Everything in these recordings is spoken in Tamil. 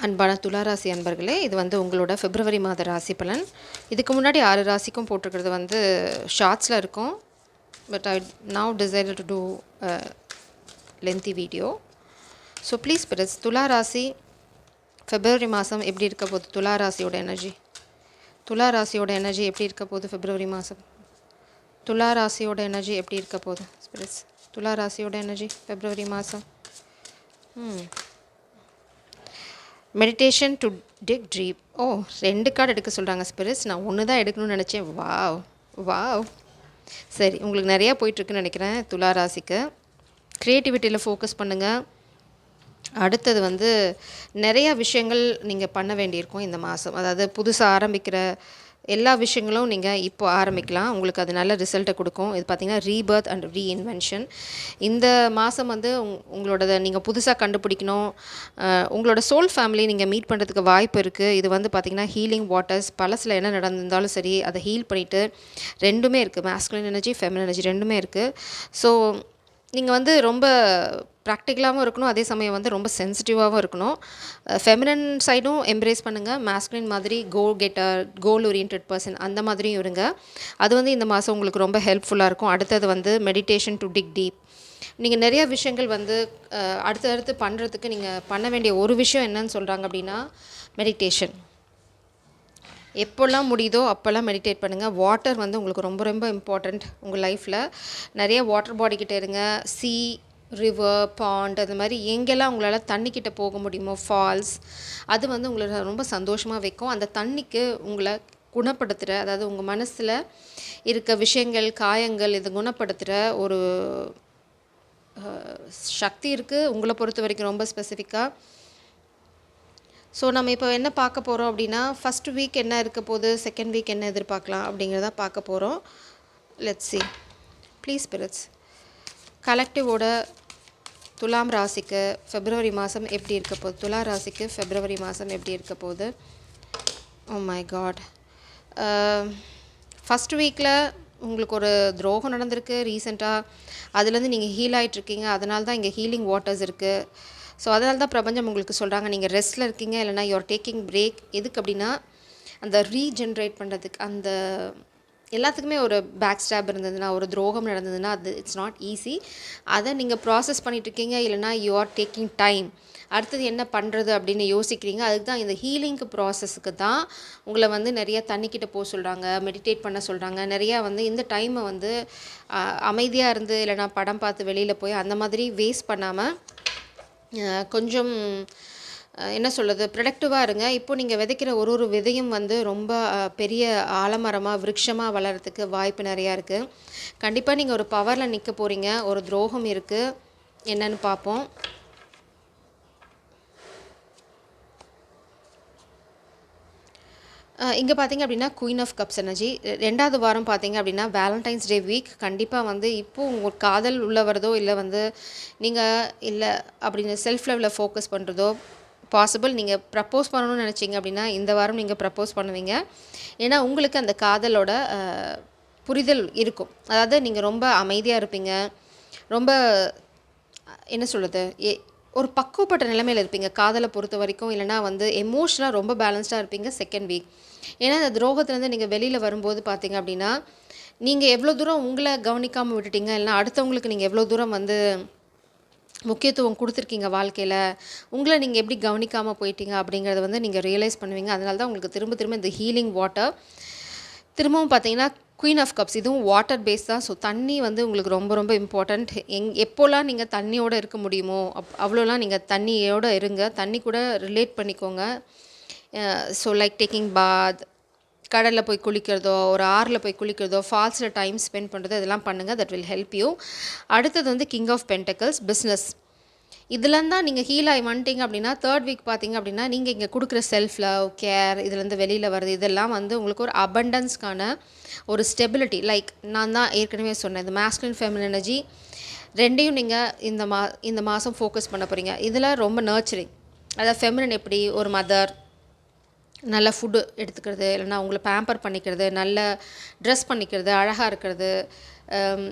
அன்பான துளாராசி அன்பர்களே, இது வந்து உங்களோட பிப்ரவரி மாத ராசி பலன். இதுக்கு முன்னாடி 6 ராசிக்கும் போட்டிருக்கிறது வந்து ஷார்ட்ஸில் இருக்கும். But I now decided to do lengthy video. So please press துளாராசி பிப்ரவரி மாதம் எப்படி இருக்க போகுது? துளாராசியோட எனர்ஜி எப்படி இருக்க போகுது பிப்ரவரி மாதம்? துளாராசியோட எனர்ஜி எப்படி இருக்க போகுது? ஸ்பிரிட்ஸ் துளாராசியோட எனர்ஜி பிப்ரவரி மாதம். Meditation to dig deep. 2 card எடுக்க சொல்கிறாங்க ஸ்பிரிட்ஸ். நான் ஒன்று தான் எடுக்கணும்னு நினச்சேன். வாவ். சரி, உங்களுக்கு நிறையா போயிட்டுருக்குன்னு நினைக்கிறேன். துலா ராசிக்கு க்ரியேட்டிவிட்டியில் ஃபோக்கஸ் பண்ணுங்கள். அடுத்தது வந்து நிறையா விஷயங்கள் நீங்கள் பண்ண வேண்டியிருக்கும் இந்த மாதம். அதாவது புதுசாக ஆரம்பிக்கிற எல்லா விஷயங்களும் நீங்கள் இப்போ ஆரம்பிக்கலாம். உங்களுக்கு அது நல்ல ரிசல்ட்டை கொடுக்கும். இது பார்த்திங்கன்னா ரீபர்த் அண்ட் ரீஇன்வென்ஷன். இந்த மாதம் வந்து உங்களோட நீங்கள் புதுசாக கண்டுபிடிக்கணும். உங்களோட சோல் ஃபேமிலி நீங்கள் மீட் பண்ணுறதுக்கு வாய்ப்பு இருக்குது. இது வந்து பார்த்திங்கன்னா ஹீலிங் வாட்டர்ஸ். பழசில் என்ன நடந்திருந்தாலும் சரி, அதை ஹீல் பண்ணிவிட்டு ரெண்டுமே இருக்குது. மேஸ்குலின் எனர்ஜி, ஃபெமினின் எனர்ஜி ரெண்டுமே இருக்குது. ஸோ நீங்கள் வந்து ரொம்ப ப்ராக்டிக்கலாகவும் இருக்கணும், அதே சமயம் வந்து ரொம்ப சென்சிட்டிவாகவும் இருக்கணும். ஃபெமினன் சைடும் எம்ப்ரேஸ் பண்ணுங்கள். மேஸ்குலின் மாதிரி கோல் ஓரியன்ட் பர்சன் அந்த மாதிரியும் இருங்க. அது வந்து இந்த மாதம் உங்களுக்கு ரொம்ப ஹெல்ப்ஃபுல்லாக இருக்கும். அடுத்தது வந்து மெடிடேஷன் டு டிக் டீப். நீங்கள் நிறைய விஷயங்கள் வந்து அடுத்தடுத்து பண்ணுறதுக்கு நீங்கள் பண்ண வேண்டிய ஒரு விஷயம் என்னன்னு சொல்கிறாங்க அப்படின்னா மெடிடேஷன். எப்போல்லாம் முடியுதோ அப்போல்லாம் மெடிடேட் பண்ணுங்கள். வாட்டர் வந்து உங்களுக்கு ரொம்ப ரொம்ப இம்பார்ட்டண்ட் உங்கள் லைஃப்பில். நிறைய வாட்டர் பாடிக்கிட்ட இருங்க. ரிவர், பாண்ட் அது மாதிரி எங்கெல்லாம் உங்களால் தண்ணிக்கிட்ட போக முடியுமோ, ஃபால்ஸ், அது வந்து உங்களை ரொம்ப சந்தோஷமாக வைக்கும். அந்த தண்ணிக்கு உங்களை குணப்படுத்துகிற, அதாவது உங்கள் மனசில் இருக்க விஷயங்கள், காயங்கள், இதை குணப்படுத்துகிற ஒரு சக்தி இருக்குது உங்களை பொறுத்த வரைக்கும் ரொம்ப ஸ்பெசிஃபிக்காக. ஸோ நம்ம இப்போ என்ன பார்க்க போகிறோம் அப்படின்னா, ஃபஸ்ட் வீக் என்ன இருக்க போகுது, செகண்ட் வீக் என்ன எதிர்பார்க்கலாம் அப்படிங்கிறத பார்க்க போகிறோம். Let's see. ப்ளீஸ் ஸ்பிரிட்ஸ் கலெக்டிவோட துலாம் ராசிக்கு பிப்ரவரி மாதம் எப்படி இருக்க போகுது? துலா ராசிக்கு பிப்ரவரி மாதம் எப்படி இருக்க போகுது? ஓ மை காட். ஃபஸ்ட் வீக்கில் உங்களுக்கு ஒரு துரோகம் நடந்திருக்கு ரீசெண்டாக. அதுலேருந்து நீங்கள் ஹீல் ஆகிட்ருக்கீங்க. அதனால தான் இங்கே ஹீலிங் வாட்டர்ஸ் இருக்குது. ஸோ அதனால தான் பிரபஞ்சம் உங்களுக்கு சொல்கிறாங்க நீங்கள் ரெஸ்ட்டில் இருக்கீங்க, இல்லைனா யூஆர் டேக்கிங் பிரேக். எதுக்கு அப்படின்னா அந்த ரீஜென்ரேட் பண்ணுறதுக்கு. அந்த எல்லாத்துக்குமே ஒரு பேக் ஸ்டாப் இருந்ததுன்னா, ஒரு துரோகம் நடந்ததுன்னா, அது இட்ஸ் நாட் ஈஸி. அதை நீங்கள் ப்ராசஸ் பண்ணிகிட்ருக்கீங்க, இல்லைனா யூ ஆர் டேக்கிங் டைம். அடுத்தது என்ன பண்ணுறது அப்படின்னு யோசிக்கிறீங்க. அதுக்கு தான் இந்த ஹீலிங்க்கு ப்ராசஸுக்கு தான் உங்களை வந்து நிறையா தண்ணிக்கிட்ட போக சொல்கிறாங்க, மெடிடேட் பண்ண சொல்கிறாங்க. நிறையா வந்து இந்த டைமை வந்து அமைதியாக இருந்து, இல்லைனா படம் பார்த்து வெளியில் போய் அந்த மாதிரி வேஸ்ட் பண்ணாமல் கொஞ்சம் என்ன சொல்கிறது, ப்ரொடக்டிவாக இருங்க. இப்போது நீங்கள் விதைக்கிற ஒரு விதையும் வந்து ரொம்ப பெரிய ஆலமரமாக விருட்சமாக வளர்கிறதுக்கு வாய்ப்பு நிறையா இருக்குது. கண்டிப்பாக நீங்கள் ஒரு பவரில் நிற்க போகிறீங்க. ஒரு துரோகம் இருக்குது, என்னன்னு பார்ப்போம். இங்கே பார்த்தீங்க அப்படின்னா குயின் ஆஃப் கப்ஸ் எனர்ஜி. 2வது வாரம் பார்த்தீங்க அப்படின்னா வேலண்டைன்ஸ் டே வீக். கண்டிப்பாக வந்து இப்போது உங்கள் காதல் உள்ள வரதோ, இல்லை வந்து நீங்கள் இல்லை அப்படின்னு செல்ஃப் லெவலில் ஃபோக்கஸ் பண்ணுறதோ பாசிபிள். நீங்கள் ப்ரப்போஸ் பண்ணணும்னு நினச்சிங்க அப்படின்னா இந்த வாரம் நீங்கள் ப்ரப்போஸ் பண்ணுவீங்க. ஏன்னா உங்களுக்கு அந்த காதலோட புரிதல் இருக்கும். அதாவது நீங்கள் ரொம்ப அமைதியாக இருப்பீங்க, ரொம்ப என்ன சொல்கிறது, ஒரு பக்குவப்பட்ட நிலைமையில் இருப்பீங்க காதலை பொறுத்த வரைக்கும். இல்லைனா வந்து எமோஷனலாக ரொம்ப பேலன்ஸ்டாக இருப்பீங்க செகண்ட் வீக். ஏன்னா அந்த துரோகத்துலேருந்து நீங்கள் வெளியில் வரும்போது பார்த்தீங்க அப்படின்னா நீங்கள் எவ்வளோ தூரம் உங்களை கவனிக்காமல் விட்டுட்டீங்க, இல்லைனா அடுத்தவங்களுக்கு நீங்கள் எவ்வளோ தூரம் வந்து முக்கியத்துவம் கொடுத்துருக்கீங்க வாழ்க்கையில், உங்களை நீங்கள் எப்படி கவனிக்காமல் போயிட்டீங்க அப்படிங்கிறத வந்து நீங்கள் ரியலைஸ் பண்ணுவீங்க. அதனால தான் உங்களுக்கு திரும்ப திரும்ப இந்த ஹீலிங் வாட்டர். திரும்பவும் பார்த்தீங்கன்னா குயின் ஆஃப் கப்ஸ், இதுவும் வாட்டர் பேஸ் தான். ஸோ தண்ணி வந்து உங்களுக்கு ரொம்ப ரொம்ப இம்பார்ட்டண்ட். எப்போல்லாம் நீங்கள் தண்ணியோடு இருக்க முடியுமோ அவ்வளோலாம் நீங்கள் தண்ணியோடு இருங்க. தண்ணி கூட ரிலேட் பண்ணிக்கோங்க. ஸோ லைக் டேக்கிங் பாத், கடலில் போய் குளிக்கிறதோ, ஒரு ஆறில் போய் குளிக்கிறதோ, ஃபால்ஸில் டைம் ஸ்பெண்ட் பண்ணுறதோ, இதெல்லாம் பண்ணுங்கள். That will help you. அடுத்தது வந்து கிங் ஆஃப் பென்டக்கிள்ஸ், பிஸ்னஸ். இதெல்லாம் தான் நீங்கள் ஹீல் ஆகி வந்துட்டீங்க அப்படின்னா தேர்ட் வீக் பார்த்தீங்க அப்படின்னா நீங்கள் இங்கே கொடுக்குற செல்ஃப் லவ், கேர், இதுலேருந்து வெளியில் வருது, இதெல்லாம் வந்து உங்களுக்கு ஒரு அபண்டன்ஸ்க்கான ஒரு ஸ்டெபிலிட்டி. லைக் நான் தான் ஏற்கனவே சொன்னேன், இந்த மேஸ்குலின் ஃபெமினின் எனர்ஜி ரெண்டையும் நீங்கள் இந்த மாதம் ஃபோக்கஸ் பண்ண போகிறீங்க. இதில் ரொம்ப நர்ச்சரிங், அதாவது ஃபெமினின் எப்படி ஒரு மதர், நல்ல ஃபுட்டு எடுத்துக்கிறது, இல்லைனா அவங்கள பேம்பர் பண்ணிக்கிறது, நல்ல ட்ரெஸ் பண்ணிக்கிறது, அழகாக இருக்கிறது,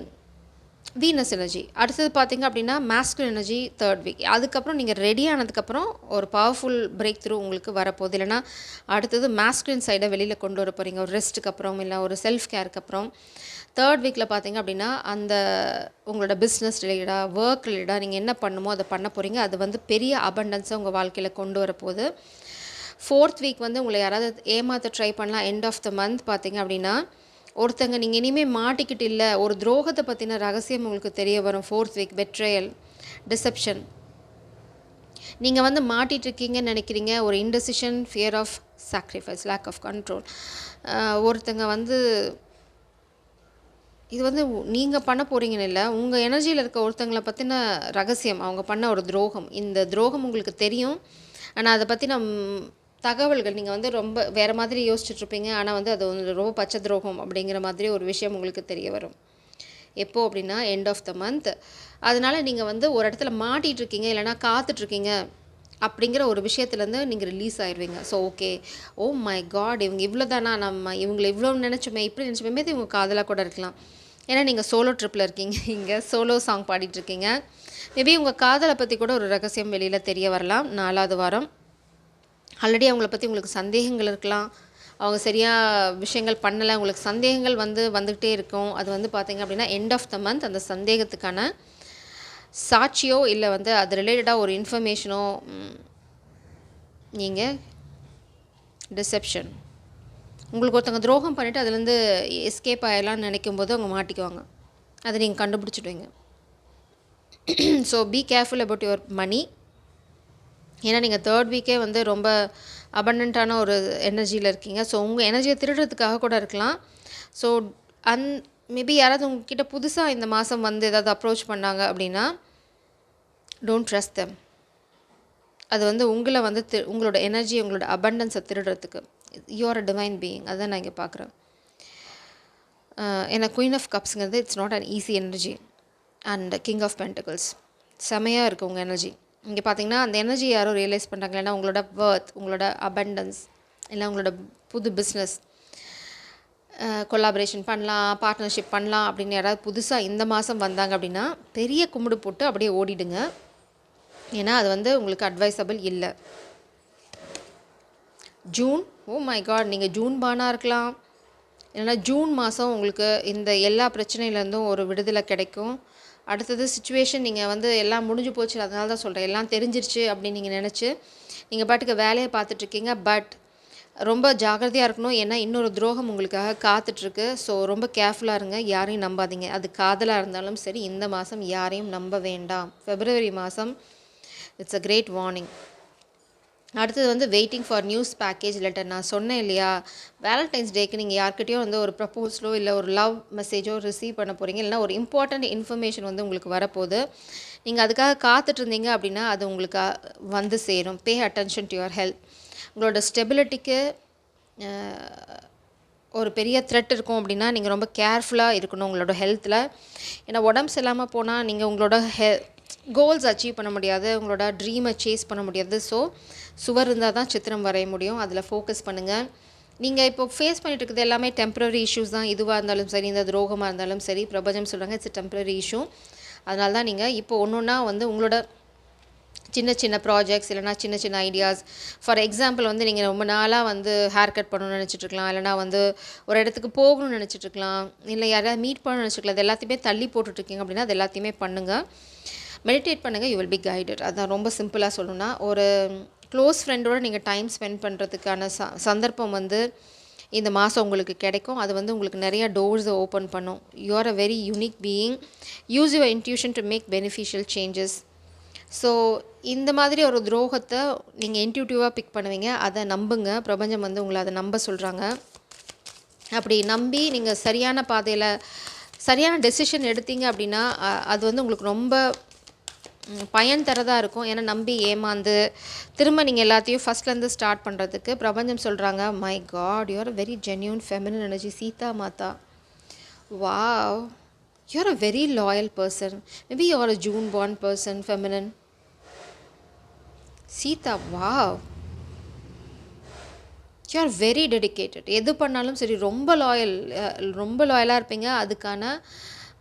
வீனஸ் எனர்ஜி. அடுத்தது பார்த்தீங்க அப்படின்னா மாஸ்குலின் எனர்ஜி 3rd வீக். அதுக்கப்புறம் நீங்கள் ரெடி ஆனதுக்கப்புறம் ஒரு பவர்ஃபுல் பிரேக் த்ரூ உங்களுக்கு வரப்போகுது. இல்லைனா அடுத்தது மாஸ்குலின் சைடை வெளியில் கொண்டு வர போகிறீங்க. ஒரு ரெஸ்ட்டுக்கு அப்புறம் இல்லை ஒரு செல்ஃப் கேருக்கு அப்புறம் 3rd வீக்கில் பார்த்தீங்க அப்படின்னா அந்த உங்களோட பிஸ்னஸ் ரிலேட்டடாக ஒர்க் ரிலேட்டடாக நீங்கள் என்ன பண்ணுமோ அதை பண்ண போகிறீங்க. அது வந்து பெரிய அபண்டன்ஸை உங்கள் வாழ்க்கையில் கொண்டு வரப்போகுது. 4th வீக் வந்து உங்களை யாராவது ஏமாற்ற ட்ரை பண்ணலாம். எண்ட் ஆஃப் த மந்த் பார்த்தீங்க அப்படின்னா ஒருத்தங்க நீங்கள் இனிமேல் மாட்டிக்கிட்டு இல்லை, ஒரு துரோகத்தை பற்றின ரகசியம் உங்களுக்கு தெரிய வரும். 4th week பெட்ரயல், deception. நீங்கள் வந்து மாட்டிகிட்ருக்கீங்கன்னு நினைக்கிறீங்க. ஒரு indecision, fear of sacrifice, lack of control. ஒருத்தங்க வந்து இது வந்து நீங்கள் பண்ண போகிறீங்கன்னு இல்லை, உங்கள் எனர்ஜியில் இருக்க ஒருத்தங்களை பற்றின ரகசியம், அவங்க பண்ண ஒரு துரோகம். இந்த துரோகம் உங்களுக்கு தெரியும், ஆனால் அதை பற்றி தகவல்கள் நீங்கள் வந்து ரொம்ப வேறு மாதிரி யோசிச்சுட்ருப்பீங்க. ஆனால் வந்து அது வந்து ரொம்ப பச்சை துரோகம் அப்படிங்கிற மாதிரி ஒரு விஷயம் உங்களுக்கு தெரிய வரும். எப்போது அப்படின்னா எண்ட் ஆஃப் த மந்த். அதனால் நீங்கள் வந்து ஒரு இடத்துல மாட்டிகிட்ருக்கீங்க, இல்லைனா காத்துட்ருக்கீங்க அப்படிங்கிற ஒரு விஷயத்துலேருந்து நீங்கள் ரிலீஸ் ஆயிடுவீங்க. So okay, oh my God, இவங்க இவ்வளோ தானா, நம்ம இவங்களை இவ்வளோ நினச்சோமே, இப்படி நினச்சோமே, இவங்க காதலாக கூட இருக்கலாம். ஏன்னா நீங்கள் சோலோ ட்ரிப்பில் இருக்கீங்க, இங்கே சோலோ சாங் பாடிட்டுருக்கீங்க. மேபி உங்கள் காதலை பற்றி கூட ஒரு ரகசியம் வெளியில் தெரிய வரலாம் 4வது வாரம். ஆல்ரெடி அவங்கள பற்றி உங்களுக்கு சந்தேகங்கள் இருக்கலாம், அவங்க சரியாக விஷயங்கள் பண்ணலை, உங்களுக்கு சந்தேகங்கள் வந்துக்கிட்டே இருக்கும். அது வந்து பார்த்திங்க அப்படின்னா எண்ட் ஆஃப் த மந்த் அந்த சந்தேகத்துக்கான சாட்சியோ இல்லை வந்து அது ரிலேட்டடாக ஒரு இன்ஃபர்மேஷனோ நீங்கள் டிசெப்ஷன், உங்களுக்கு ஒருத்தவங்க துரோகம் பண்ணிவிட்டு அதுலேருந்து எஸ்கேப் ஆகிடலான்னு நினைக்கும் போது அவங்க மாட்டிக்குவாங்க. அதை நீங்கள் கண்டுபிடிச்சிடுவீங்க. So be careful about your money. ஏன்னா நீங்கள் 3rd வீக்கே வந்து ரொம்ப அபண்டண்ட்டான ஒரு எனர்ஜியில் இருக்கீங்க. ஸோ உங்கள் எனர்ஜியை திருடுறதுக்காக கூட இருக்கலாம். ஸோ மேபி யாராவது உங்ககிட்ட புதுசாக இந்த மாதம் வந்து ஏதாவது அப்ரோச் பண்ணாங்க அப்படின்னா டோன்ட் ட்ரஸ்ட் தெம். அது வந்து உங்களை வந்து உங்களோட எனர்ஜி, உங்களோட அபண்டன்ஸை திருடுறதுக்கு. You are a divine being. அதுதான் நான் இங்கே பார்க்குறேன். ஏன்னா குயின் ஆஃப் கப்ஸுங்கிறது it's not an easy energy. And king of pentacles செமையாக இருக்குது உங்கள் எனர்ஜி. இங்கே பார்த்தீங்கன்னா அந்த எனர்ஜி யாரும் ரியலைஸ் பண்ணுறாங்க. இல்லைன்னா உங்களோட வர்த், உங்களோட அபண்டன்ஸ், இல்லை உங்களோட புது பிஸ்னஸ் கொலாபரேஷன் பண்ணலாம், பார்ட்னர்ஷிப் பண்ணலாம் அப்படின்னு யாராவது புதுசாக இந்த மாதம் வந்தாங்க அப்படின்னா பெரிய கும்பிடு போட்டு அப்படியே ஓடிடுங்க. ஏன்னா அது வந்து உங்களுக்கு அட்வைசபிள் இல்லை. ஜூன், ஓ மை காட், நீங்கள் ஜூன் பானாக இருக்கலாம். இல்லைனா ஜூன் மாதம் உங்களுக்கு இந்த எல்லா பிரச்சனையிலேருந்தும் ஒரு விடுதலை கிடைக்கும். அடுத்தது சிச்சுவேஷன், நீங்கள் வந்து எல்லாம் முடிஞ்சு போச்சு, அதனால தான் சொல்கிறேன், எல்லாம் தெரிஞ்சிருச்சு அப்படின்னு நீங்கள் நினச்சி நீங்கள் பாட்டுக்கு வேலையை பார்த்துட்ருக்கீங்க. பட் ரொம்ப ஜாக்கிரதையாக இருக்கணும். ஏன்னா இன்னொரு துரோகம் உங்களுக்காக காத்துட்ருக்கு. ஸோ ரொம்ப கேர்ஃபுல்லாக இருங்க. யாரையும் நம்பாதீங்க. அது காதலாக இருந்தாலும் சரி, இந்த மாதம் யாரையும் நம்ப வேண்டாம். February மாதம் இட்ஸ் அ கிரேட் வார்னிங். அடுத்தது வந்து waiting for news package letter. நான் சொன்னேன் இல்லையா, வேலண்டைன்ஸ் டேக்கு நீங்கள் யார்கிட்டையும் வந்து ஒரு ப்ரப்போஸலோ இல்லை ஒரு லவ் மெசேஜோ ரிசீவ் பண்ண போகிறீங்க. இல்லைனா ஒரு இம்பார்ட்டண்ட் இன்ஃபர்மேஷன் வந்து உங்களுக்கு வரப்போகுது. நீங்கள் அதுக்காக காத்துட்ருந்தீங்க அப்படின்னா அது உங்களுக்கு வந்து சேரும். Pay attention to your health. உங்களோட ஸ்டெபிலிட்டிக்கு ஒரு பெரிய த்ரெட் இருக்கும் அப்படின்னா நீங்கள் ரொம்ப கேர்ஃபுல்லாக இருக்கணும் உங்களோட ஹெல்த்தில். ஏன்னா உடம்பு சரியில்லாமல் போனால் நீங்கள் உங்களோட கோல்ஸ் அச்சீவ் பண்ண முடியாது, உங்களோட ட்ரீமை சேஸ் பண்ண முடியாது. ஸோ சுவர் இருந்தால் தான் சித்திரம் வரைய முடியும். அதில் ஃபோக்கஸ் பண்ணுங்கள். நீங்கள் இப்போ ஃபேஸ் பண்ணிட்டு இருக்கிறது எல்லாமே டெம்ப்ரரி இஷ்யூஸ் தான். இதுவாக இருந்தாலும் சரி, இந்த துரோகமாக இருந்தாலும் சரி, பிரபஞ்சம் சொல்கிறாங்க இட்ஸ் டெம்ப்ரரி இஷ்யூ. அதனால தான் நீங்கள் இப்போ ஒன்று ஒன்றா வந்து உங்களோட சின்ன சின்ன ப்ராஜெக்ட்ஸ் இல்லைனா சின்ன சின்ன ஐடியாஸ். ஃபார் எக்ஸாம்பிள் வந்து நீங்கள் ரொம்ப நாளாக வந்து ஹேர் கட் பண்ணணும்னு நினச்சிட்ருக்கலாம், இல்லைனா வந்து ஒரு இடத்துக்கு போகணும்னு நினச்சிட்ருக்கலாம், இல்லை யாராவது மீட் பண்ணணும்னு நினச்சிருக்கலாம். அது எல்லாத்தையுமே தள்ளி போட்டுட்ருக்கீங்க அப்படின்னா அது எல்லாத்தையுமே பண்ணுங்கள். மெடிடேட் பண்ணுங்கள். You will be guided. அதுதான் ரொம்ப சிம்பிளாக சொல்லணும்னா, ஒரு க்ளோஸ் ஃப்ரெண்டோடு நீங்கள் டைம் ஸ்பெண்ட் பண்ணுறதுக்கான சந்தர்ப்பம் வந்து இந்த மாதம் உங்களுக்கு கிடைக்கும். அது வந்து உங்களுக்கு நிறையா டோர்ஸை ஓப்பன் பண்ணும். You are a very unique being. Use your intuition to make beneficial changes. So இந்த மாதிரி ஒரு துரோகத்தை நீங்கள் இன்ட்யூட்டிவாக பிக் பண்ணுவீங்க. அதை நம்புங்க. பிரபஞ்சம் வந்து உங்களை அதை நம்ப சொல்கிறாங்க. அப்படி நம்பி நீங்கள் சரியான பாதையில் சரியான டெசிஷன் எடுத்தீங்க அப்படின்னா அது வந்து உங்களுக்கு ரொம்ப பயன் தரதாக இருக்கும். ஏன்னா நம்பி ஏமாந்து திரும்ப நீங்கள் எல்லாத்தையும் ஃபஸ்ட்லேருந்து ஸ்டார்ட் பண்ணுறதுக்கு பிரபஞ்சம் சொல்கிறாங்க, my god, you are a very genuine feminine energy. Sita Mata, wow, you are a very loyal person. Maybe you are a June born person, feminine. Sita, wow, you are very dedicated. எது பண்ணாலும் சரி ரொம்ப லாயலாக இருப்பீங்க. அதுக்கான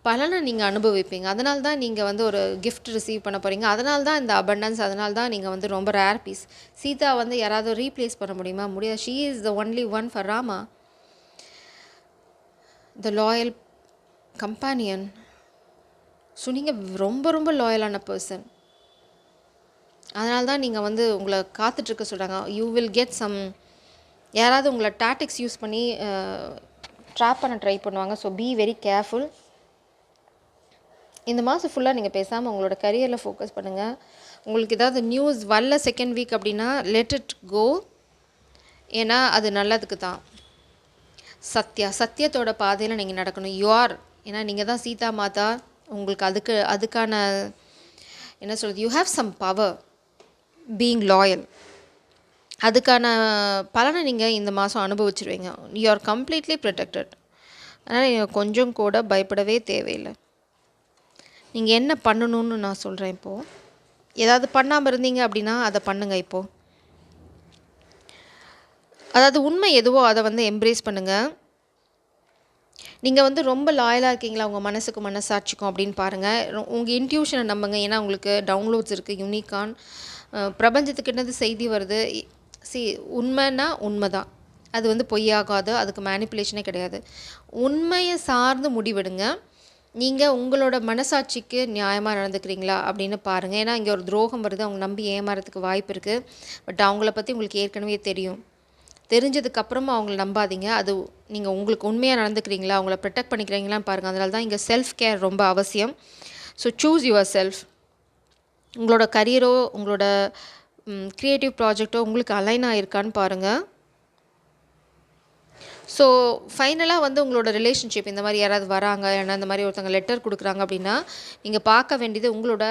பலனை நீங்கள் அனுபவிப்பீங்க. அதனால தான் நீங்கள் வந்து ஒரு கிஃப்ட் ரிசீவ் பண்ண போகிறீங்க. அதனால தான் இந்த அபண்டன்ஸ், அதனால தான் நீங்கள் வந்து ரொம்ப ரேர் பீஸ். சீதா வந்து யாராவது ரீப்ளேஸ் பண்ண முடியுமா? முடியாது. She is the only one for Rama, the loyal companion. So நீங்கள் ரொம்ப ரொம்ப லாயலான பர்சன். அதனால தான் நீங்கள் வந்து உங்களை காத்துட்ருக்க சொல்கிறாங்க. யூ வில் கெட் சம், யாராவது உங்களை டாட்டிக்ஸ் யூஸ் பண்ணி ட்ராப் பண்ண ட்ரை பண்ணுவாங்க. So be very careful. இந்த மாதம் ஃபுல்லாக நீங்கள் பேசாமல் உங்களோட கரியரில் ஃபோக்கஸ் பண்ணுங்கள். உங்களுக்கு ஏதாவது நியூஸ் வரல செகண்ட் வீக் அப்படின்னா லெட் இட் கோ. ஏன்னா அது நல்லதுக்கு தான். சத்தியத்தோட பாதையில் நீங்கள் நடக்கணும். யூஆர், ஏன்னா நீங்கள் தான் சீதா மாதா. உங்களுக்கு அதுக்கான என்ன சொல்கிறது, you have some power being loyal. அதுக்கான பலனை நீங்கள் இந்த மாதம் அனுபவிச்சிருவீங்க. You are completely protected. அதனால் நீங்கள் கொஞ்சம் கூட பயப்படவே தேவையில்லை. நீங்கள் என்ன பண்ணணும்னு நான் சொல்கிறேன். இப்போது ஏதாவது பண்ணாமல் இருந்தீங்க அப்படின்னா அதை பண்ணுங்கள். இப்போது அதாவது உண்மை எதுவோ அதை வந்து எம்ப்ரேஸ் பண்ணுங்கள். நீங்கள் வந்து ரொம்ப லாயலாக இருக்கீங்களா உங்கள் மனசுக்கும் மனசாட்சிக்கும் அப்படின்னு பாருங்கள். உங்கள் இன்ட்யூஷனை நம்புங்க. ஏன்னா உங்களுக்கு டவுன்லோட்ஸ் இருக்குது. யூனிகான் பிரபஞ்சத்துக்கு என்னது செய்தி வருது. உண்மைன்னா உண்மை தான். அது வந்து பொய்யாகாது. அதுக்கு மேனிப்புலேஷனே கிடையாது. உண்மையை சார்ந்து முடிவெடுங்க. நீங்கள் உங்களோட மனசாட்சிக்கு நியாயமாக நடந்துக்கிறீங்களா அப்படின்னு பாருங்கள். ஏன்னா இங்கே ஒரு துரோகம் வருது. அவங்க நம்பி ஏமாறதுக்கு வாய்ப்பு இருக்குது. பட் அவங்கள பற்றி உங்களுக்கு ஏற்கனவே தெரியும். தெரிஞ்சதுக்கப்புறமா அவங்கள நம்பாதீங்க. அது நீங்கள் உங்களுக்கு உண்மையாக நடந்துக்கிறீங்களா, அவங்கள ப்ரொடெக்ட் பண்ணிக்கிறீங்களான்னு பாருங்கள். அதனால தான் இங்கே செல்ஃப் கேர் ரொம்ப அவசியம். So choose your self. உங்களோட கரியரோ உங்களோட க்ரியேட்டிவ் ப்ராஜெக்டோ உங்களுக்கு அலைன் ஆகிருக்கான்னு பாருங்கள். ஸோ ஃபைனலாக வந்து உங்களோட ரிலேஷன்ஷிப் இந்த மாதிரி யாராவது வராங்க, ஏன்னா இந்த மாதிரி ஒருத்தவங்க லெட்டர் கொடுக்குறாங்க அப்படின்னா நீங்கள் பார்க்க வேண்டியது உங்களோட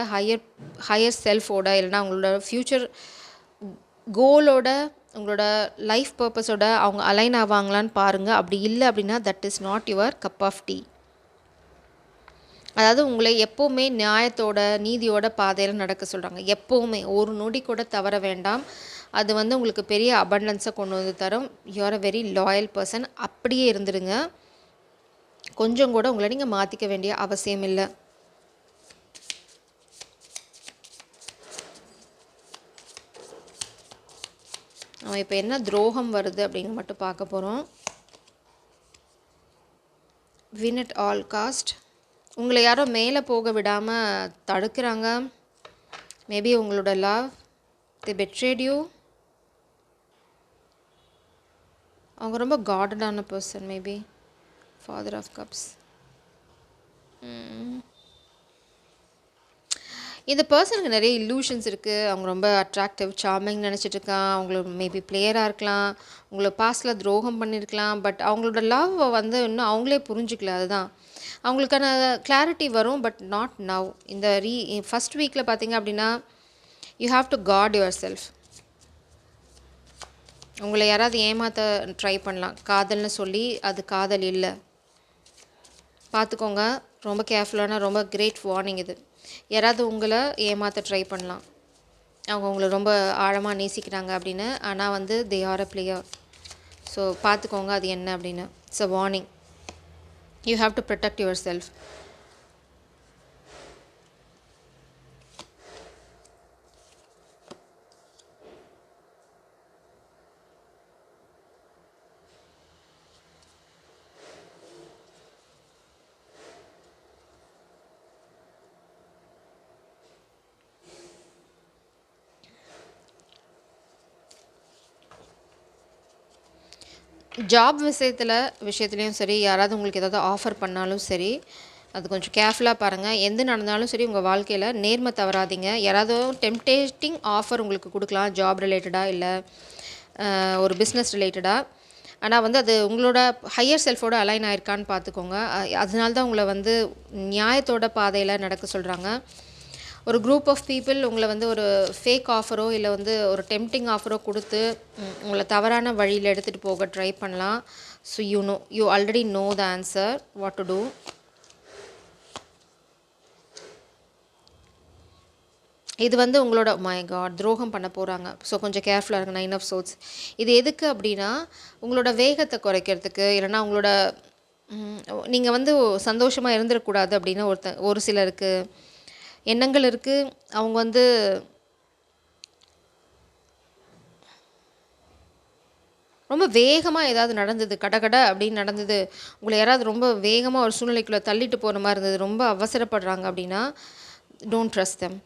ஹையர் செல்ஃபோட, இல்லைனா உங்களோட ஃப்யூச்சர் கோலோட, உங்களோட லைஃப் பர்பஸோட அவங்க அலைன் ஆவாங்களான்னு பாருங்கள். அப்படி இல்லை அப்படின்னா that is not your cup of tea. அதாவது உங்களை எப்போவுமே நியாயத்தோட நீதியோட பாதையில் நடக்க சொல்கிறாங்க. எப்போவுமே ஒரு நொடி கூட தவற வேண்டாம். அது வந்து உங்களுக்கு பெரிய அபண்டன்ஸை கொண்டு வந்து தரும். You are a very loyal person. அப்படியே இருந்துடுங்க. கொஞ்சம் கூட உங்களை நீங்கள் மாற்றிக்க வேண்டிய அவசியம் இல்லை. அவன் இப்போ என்ன துரோகம் வருது அப்படிங்கிற மட்டும் பார்க்க போகிறோம். Win at all cost. உங்களை யாரோ மேலே போக விடாமல் தடுக்கிறாங்க. மேபி உங்களோட லவ், they betrayed you. அவங்க ரொம்ப காடடான person. Maybe father of cups. இந்த பர்சனுக்கு நிறைய இல்லூஷன்ஸ் இருக்குது. அவங்க ரொம்ப அட்ராக்டிவ், சார்மிங் நினச்சிட்டு இருக்கான். அவங்களுக்கு மேபி பிளேயராக இருக்கலாம், உங்களை பாஸ்டில் துரோகம் பண்ணியிருக்கலாம். பட் அவங்களோட லவ் வந்து இன்னும் அவங்களே புரிஞ்சிக்கல. அதுதான் அவங்களுக்கான கிளாரிட்டி வரும். But not now. இந்த ஃபஸ்ட் வீக்கில் பார்த்தீங்க அப்படின்னா you have to guard yourself. உங்களை யாராவது ஏமாற்ற ட்ரை பண்ணலாம் காதல்னு சொல்லி. அது காதல் இல்லை. பார்த்துக்கோங்க. ரொம்ப கேர்ஃபுல்லான ரொம்ப கிரேட் வார்னிங் இது. யாராவது உங்களை ஏமாற்ற ட்ரை பண்ணலாம். அவங்க உங்களை ரொம்ப ஆழமாக நேசிக்கிறாங்க அப்படின்னு. ஆனால் வந்து they are a player. So பார்த்துக்கோங்க அது என்ன அப்படின்னு. It's a warning. You have to protect your self. Job விஷயத்துலேயும் சரி, யாராவது உங்களுக்கு ஏதாவது ஆஃபர் பண்ணாலும் சரி, அது கொஞ்சம் கேர்ஃபுல்லாக பாருங்கள். எது நடந்தாலும் சரி உங்கள் வாழ்க்கையில் நேர்மை தவறாதீங்க. யாராவது டெம்டேட்டிங் ஆஃபர் உங்களுக்கு கொடுக்கலாம், ஜாப் ரிலேட்டடாக இல்லை ஒரு பிஸ்னஸ் ரிலேட்டடாக. ஆனால் வந்து அது உங்களோட ஹையர் செல்ஃபோட அலைன் ஆயிருக்கான்னு பார்த்துக்கோங்க. அதனால தான் உங்களை வந்து நியாயத்தோட பாதையில் நடக்க சொல்கிறாங்க. ஒரு குரூப் ஆஃப் பீப்புள் உங்களை வந்து ஒரு ஃபேக் ஆஃபரோ இல்லை வந்து ஒரு டெம்ப்டிங் ஆஃபரோ கொடுத்து உங்களை தவறான வழியில் எடுத்துகிட்டு போக ட்ரை பண்ணலாம். So you already know the answer what to do. இது வந்து உங்களோட மை காட் துரோகம் பண்ண போகிறாங்க. ஸோ கொஞ்சம் கேர்ஃபுல்லாக இருங்க. 9 ஆஃப் சோர்ட்ஸ். இது எதுக்கு அப்படின்னா உங்களோட வேகத்தை குறைக்கிறதுக்கு, இல்லைனா உங்களோட நீங்கள் வந்து சந்தோஷமாக இருந்துடக்கூடாது அப்படின்னு ஒரு சிலருக்கு எண்ணங்கள் இருக்குது. அவங்க வந்து ரொம்ப வேகமாக ஏதாவது நடந்தது, கடகட அப்படின்னு நடந்தது, உங்களை யாராவது ரொம்ப வேகமாக ஒரு சூழ்நிலைக்குள்ளே தள்ளிட்டு போகிற மாதிரி இருந்தது, ரொம்ப அவசரப்படுறாங்க அப்படின்னா, டோன்ட் ட்ரஸ்ட் தெம்.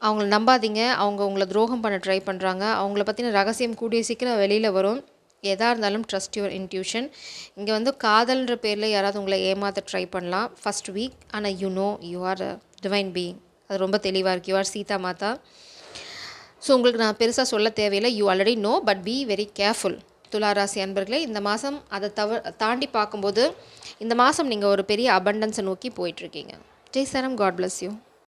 அவங்கள நம்பாதீங்க. அவங்க உங்களை துரோகம் பண்ண ட்ரை பண்ணுறாங்க. அவங்கள பற்றின ரகசியம் கூடிய சீக்கிரம் வெளியில் வரும். எதாக இருந்தாலும் ட்ரஸ்ட் யுவர் இன்ட்யூஷன். இங்கே வந்து காதல்ன்ற பேரில் யாராவது உங்களை ஏமாற்ற ட்ரை பண்ணலாம் ஃபஸ்ட் வீக். ஆனால் you are a divine being. அது ரொம்ப தெளிவாக இருக்குது. You are Sita Mata. So உங்களுக்கு நான் பெருசாக சொல்ல தேவையில்லை. You already no, but be very careful. துளாராசி அன்பர்களே, இந்த மாதம் அதை தாண்டி பார்க்கும்போது இந்த மாதம் நீங்கள் ஒரு பெரிய அபண்டன்ஸை நோக்கி போயிட்டுருக்கீங்க. ஜெய் சரம். God bless you.